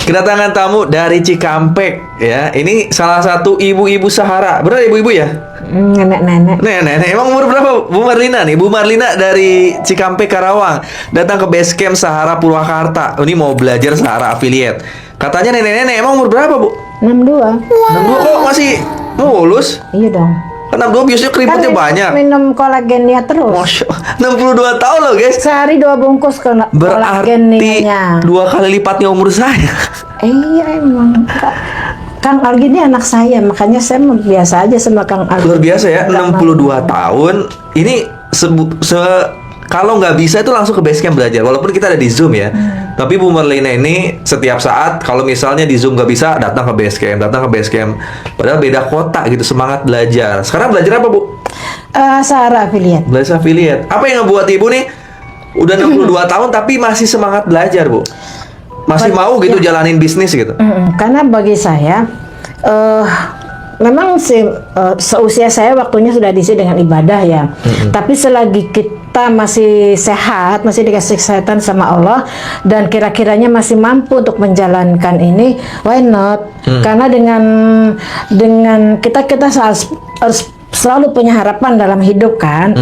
Kedatangan tamu dari Cikampek ya. Ini salah satu ibu-ibu Sahara. Benar ibu-ibu ya? Nenek-nenek. Nenek, emang umur berapa Bu Marlina nih? Bu Marlina dari Cikampek Karawang datang ke base camp Sahara Purwakarta. Ini mau belajar Sahara affiliate. Katanya nenek-nenek, emang umur berapa Bu? 62. 62 kok masih mulus? Iya dong. Kan 62 biasanya keriputnya banyak. Minum kolagennya terus. Masya Allah, 62 tahun loh guys. Sehari 2 bungkus Berarti kolagennya. 2 kali lipatnya umur saya. Iya emang. Kang Algi ini anak saya, makanya saya biasa aja sama Kang Algi. Luar biasa ya, 62 tahun. Ini kalau nggak bisa itu langsung ke base camp belajar. Walaupun kita ada di Zoom ya. Tapi Bu Marlina ini setiap saat kalau misalnya di Zoom nggak bisa, datang ke base camp, datang ke base camp. Padahal beda kota gitu, semangat belajar. Sekarang belajar apa Bu? Sahara affiliate. Belajar affiliate. Apa yang ngebuat Ibu nih udah 62 tahun tapi masih semangat belajar Bu? Masih mau gitu jalanin bisnis gitu? Karena bagi saya, memang seusia saya waktunya sudah diisi dengan ibadah ya. Tapi selagi kita masih sehat, masih dikasih kesehatan sama Allah, dan kira-kiranya masih mampu untuk menjalankan ini, why not? Karena dengan kita harus selalu punya harapan dalam hidup kan.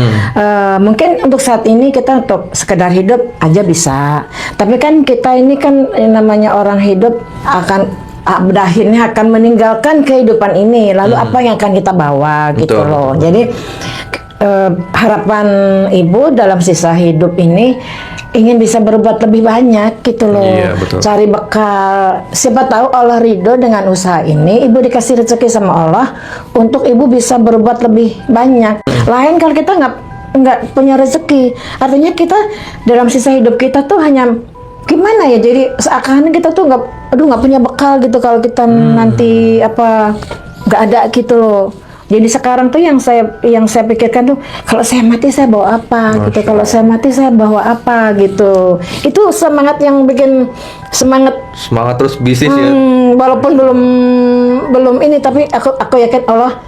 Mungkin untuk saat ini kita untuk sekedar hidup aja bisa, tapi kan kita ini kan namanya orang hidup akhirnya akan meninggalkan kehidupan ini, lalu apa yang akan kita bawa gitu loh. Jadi harapan ibu dalam sisa hidup ini ingin bisa berbuat lebih banyak gitu loh. Iya, betul. Cari bekal, siapa tahu Allah ridho dengan usaha ini, ibu dikasih rezeki sama Allah untuk ibu bisa berbuat lebih banyak. Lain kalau kita nggak punya rezeki, artinya kita dalam sisa hidup kita tuh hanya gimana ya, jadi seakan kita tuh nggak punya bekal gitu kalau kita nanti nggak ada gitu loh. Jadi sekarang tuh yang saya pikirkan tuh, kalau saya mati saya bawa apa gitu, kalau saya mati saya bawa apa gitu. Itu semangat yang bikin semangat terus bisnis ya. Walaupun belum ini, tapi aku yakin Allah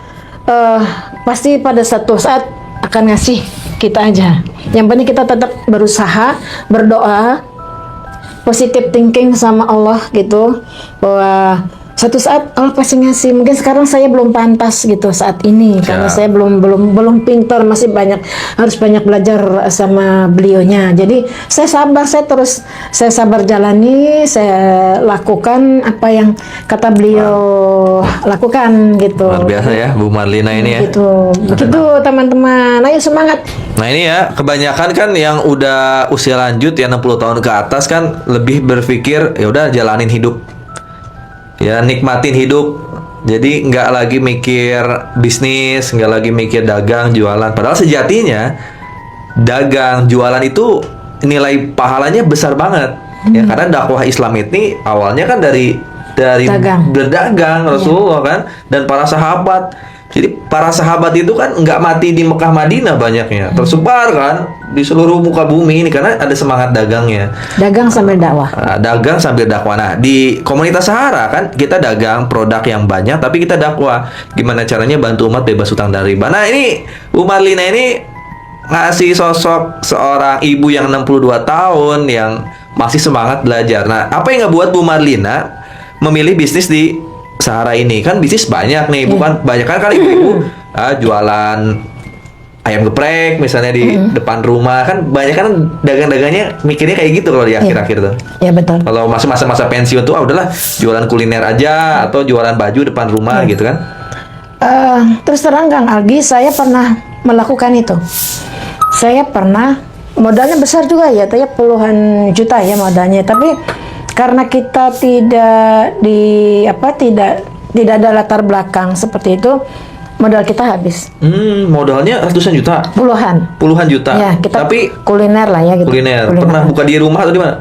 pasti pada satu saat akan ngasih kita aja. Yang penting kita tetap berusaha, berdoa, positive thinking sama Allah gitu, bahwa satu saat Allah pasti ngasih. Mungkin sekarang saya belum pantas gitu saat ini, karena saya belum pintar, masih harus banyak belajar sama beliaunya. Jadi saya sabar jalani, saya lakukan apa yang kata beliau lakukan gitu. Luar biasa ya Bu Marlina ini ya. Begitu teman-teman, ayo semangat. Nah ini ya, kebanyakan kan yang udah usia lanjut ya 60 tahun ke atas kan lebih berpikir ya udah jalanin hidup. Ya nikmatin hidup. Jadi nggak lagi mikir bisnis, nggak lagi mikir dagang, jualan. Padahal sejatinya dagang, jualan itu nilai pahalanya besar banget. Ya karena dakwah Islam ini awalnya kan dari berdagang Rasulullah kan, dan para sahabat. Jadi para sahabat itu kan nggak mati di Mekah Madinah banyaknya, tersebar kan di seluruh muka bumi ini karena ada semangat dagangnya. Dagang sambil dakwah. Dagang sambil dakwah. Nah di komunitas Sahara kan kita dagang produk yang banyak, tapi kita dakwah. Gimana caranya bantu umat bebas utang dan riba. Nah ini Bu Marlina ini ngasih sosok seorang ibu yang 62 tahun yang masih semangat belajar. Nah apa yang ngebuat Bu Marlina memilih bisnis di Sahara ini? Kan bisnis banyak nih, bukan banyak kan ibu jualan ayam geprek misalnya di depan rumah, kan banyak kan dagang-dagangnya mikirnya kayak gitu kalau di akhir-akhir tuh. Iya betul. Kalau masih masa-masa pensiun tuh udahlah jualan kuliner aja atau jualan baju depan rumah gitu kan. Terus terang Kang Algi, saya pernah melakukan itu. Saya pernah, modalnya besar juga ya, puluhan juta ya modalnya, tapi karena kita tidak ada latar belakang seperti itu, modal kita habis. Modalnya ratusan juta. Puluhan juta. Ya, kita tapi kuliner lah ya gitu. Kuliner. Pernah buka di rumah atau di mana?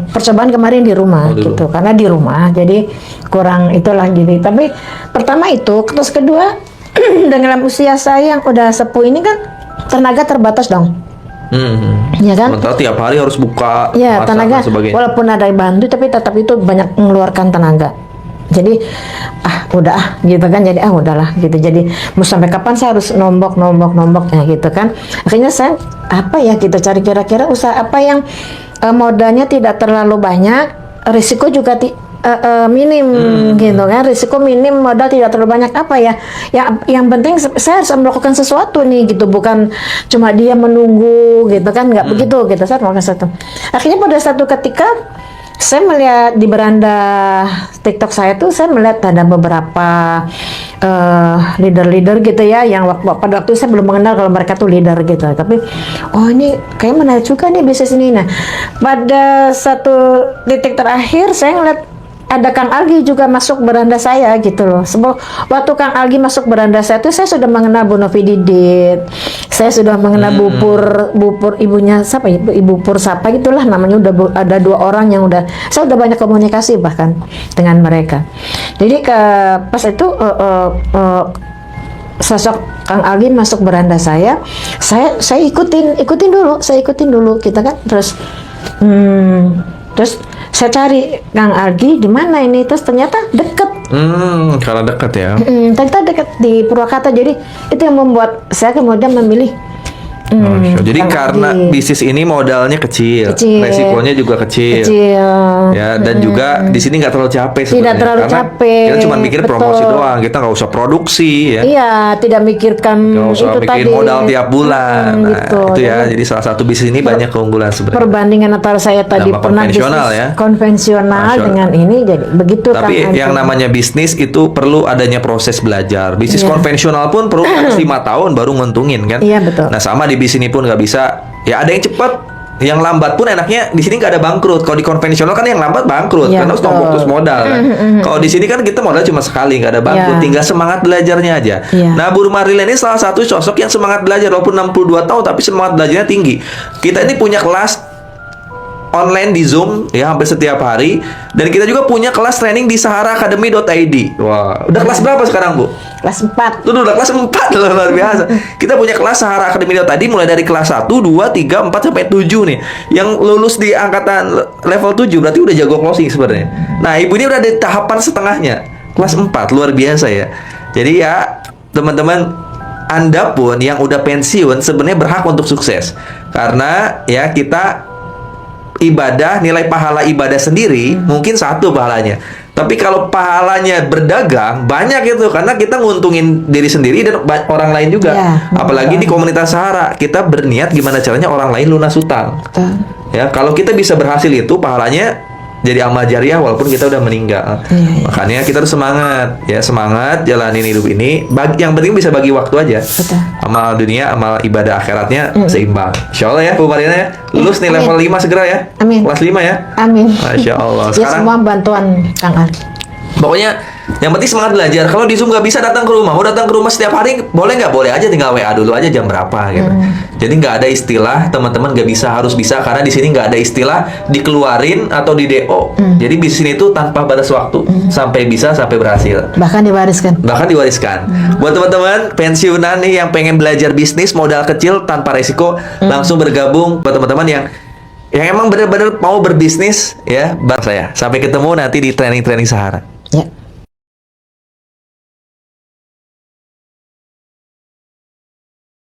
Percobaan kemarin di rumah gitu. Karena di rumah jadi kurang itulah gitu. Tapi pertama itu, terus kedua dengan usia saya yang udah sepuh ini kan tenaga terbatas dong. Ya kan? Sementara tiap hari harus buka, ya, masak tenaga, dan sebagainya. Walaupun ada bantu, tapi tetap itu banyak mengeluarkan tenaga. Jadi udah gitu kan, jadi udahlah gitu. Jadi mau sampai kapan saya harus nombok ya gitu kan. Akhirnya saya kita cari kira-kira usaha apa yang modalnya tidak terlalu banyak, risiko juga minim gitu kan, risiko minim, modal tidak terlalu banyak, apa ya, yang penting saya harus melakukan sesuatu nih gitu, bukan cuma dia menunggu gitu kan, nggak begitu gitu. Saya melakukan sesuatu. Akhirnya pada satu ketika saya melihat di beranda TikTok saya tuh, saya melihat ada beberapa leader-leader gitu ya, yang pada waktu itu saya belum mengenal kalau mereka tuh leader gitu, tapi oh ini kayak menarik juga nih bisnis ini. Nah, pada satu titik terakhir saya ngeliat ada Kang Algi juga masuk beranda saya gitu loh. Waktu Kang Algi masuk beranda saya tuh, saya sudah mengenal Bu Novi Didit, saya sudah mengenal Bu Pur ibunya siapa, Ibu Pur siapa gitulah namanya, udah ada 2 orang yang saya udah banyak komunikasi bahkan dengan mereka. Jadi pas itu sosok Kang Algi masuk beranda saya ikutin dulu kita kan, terus saya cari Kang Algi di mana ini, terus ternyata deket. Kalau deket ya. Ternyata deket di Purwakarta, jadi itu yang membuat saya kemudian memilih. Jadi karena bisnis ini modalnya kecil, resikonya juga kecil. Ya, dan juga di sini nggak terlalu capek sebenarnya. Tidak terlalu karena capek. kita cuma mikir promosi doang, kita nggak usah produksi ya. Iya, tidak mikirkan Nggak usah itu mikirin tadi. modal tiap bulan. Nah, Gitu. itu ya. Jadi salah satu bisnis ini banyak keunggulan sebenarnya. Perbandingan antara saya tadi Nama pernah konvensional bisnis ya. konvensional dengan ini, jadi begitu Kang Tapi Algi. yang namanya bisnis itu perlu adanya proses belajar. Bisnis konvensional pun perlu 5 tahun baru nguntungin kan. Iya, betul. Nah, sama di bisnis ini pun nggak bisa. Ya ada yang cepat, yang lambat pun enaknya di sini nggak ada bangkrut. Kalau di konvensional kan yang lambat bangkrut, Iya, karena harus betul. fokus modal kan. Kalau di sini kan kita modal cuma sekali, nggak ada bangkrut, Iya. tinggal semangat belajarnya aja. Iya. Nah, Bu Marlina ini salah satu sosok yang semangat belajar, walaupun 62 tahun tapi semangat belajarnya tinggi. Kita ini punya kelas online di Zoom ya hampir setiap hari, dan kita juga punya kelas training di saharaacademy.id. Wah, udah kelas berapa sekarang, Bu? Kelas 4. Tuh udah kelas 4 loh, luar biasa. Kita punya kelas saharaacademy.id mulai dari kelas 1, 2, 3, 4 sampai 7 nih. Yang lulus di angkatan level 7 berarti udah jago closing sebenarnya. Nah, Ibu ini udah di tahapan setengahnya. Kelas 4, luar biasa ya. Jadi ya, teman-teman, Anda pun yang udah pensiun sebenarnya berhak untuk sukses. Karena ya kita ibadah, nilai pahala ibadah sendiri mungkin 1 pahalanya. Tapi kalau pahalanya berdagang banyak itu, karena kita nguntungin diri sendiri dan orang lain juga. Ya, Apalagi di komunitas Sahara, kita berniat gimana caranya orang lain lunas hutang. Betul. Ya, kalau kita bisa berhasil itu pahalanya jadi amal jariah walaupun kita udah meninggal. Iya. Makanya kita harus semangat, ya semangat jalanin hidup ini. Yang penting bisa bagi waktu aja. Betul. Amal dunia, amal ibadah akhiratnya seimbang. Insya Allah ya, Bu Marina ya. Lulus nih Amin. level 5 segera ya. Amin. Kelas 5 ya. Amin. Masya Allah. Ya, Sekarang semua bantuan Kang Algi. pokoknya yang penting semangat belajar. Kalau di Zoom nggak bisa datang ke rumah, mau datang ke rumah setiap hari boleh nggak? Boleh aja, tinggal WA dulu aja jam berapa gitu. Jadi nggak ada istilah teman-teman nggak bisa harus bisa, karena di sini nggak ada istilah dikeluarin atau di DO. Jadi di sini itu tanpa batas waktu sampai bisa sampai berhasil. Bahkan diwariskan. Bahkan diwariskan. Buat teman-teman pensiunan nih yang pengen belajar bisnis modal kecil tanpa resiko, langsung bergabung. Buat teman-teman yang emang benar-benar mau berbisnis ya, bareng saya. Sampai ketemu nanti di training-training Sahara. Ya.